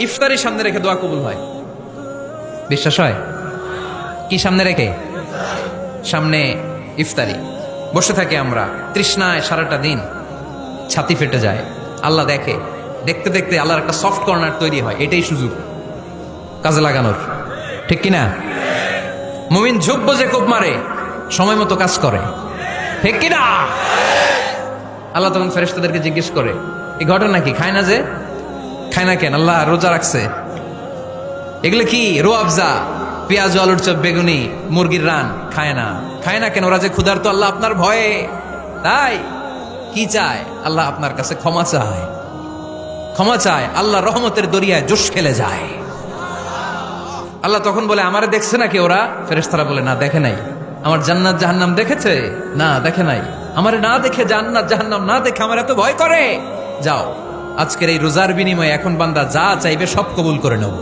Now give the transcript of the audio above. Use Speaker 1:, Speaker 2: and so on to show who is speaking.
Speaker 1: ইফতারি সামনে রেখে দোয়া কবুল হয়, বিশ্বাস হয়? কি সামনে রেখে? সামনে ইফতারি। বসে থাকি আমরা তৃষ্ণায় সারাটা দিন, ছাতি ফেটে যায়। আল্লাহ দেখে, দেখতে দেখতে আল্লাহর একটা সফট কর্নার তৈরি হয়। এটাই সুযোগ কাজে লাগানোর, ঠিক কিনা? মুমিন ঝুঁকবো যে কোপ মারে, সময় মতো কাজ করে, ঠিক কিনা? আল্লাহ তখন ফেরেশতাদেরকে জিজ্ঞেস করে, এই ঘটনা কি? খায় না যে? খায় না কেন? আল্লাহ রোজা রাখছে। এগুলো কি? রোয়াবজা, পেঁয়াজ, আলুর চপ, বেগুনি, মুরগির রান। খায় না। খায় না কেন? ওরা যে ক্ষুধার্ত, আল্লাহ আপনার ভয়ে। তাই কি চায়? আল্লাহ আপনার কাছে ক্ষমা চায়, ক্ষমা চায়। আল্লাহ রহমতের দরিয়ায় জোশ খেলে যায়। আল্লাহ তখন বলে, আমারে দেখছে নাকি ওরা? ফেরেশতারা বলে, না দেখে নাই। আমার জান্নাত জাহান্নাম দেখেছে? না দেখে নাই। আমারে না দেখে, জান্নাত জাহান্নাম না দেখে আমার এত ভয় করে। যাও, আজকের এই রোজার বিনিময়ে এখন বান্দা যা চাইবে সব কবুল করে নেব।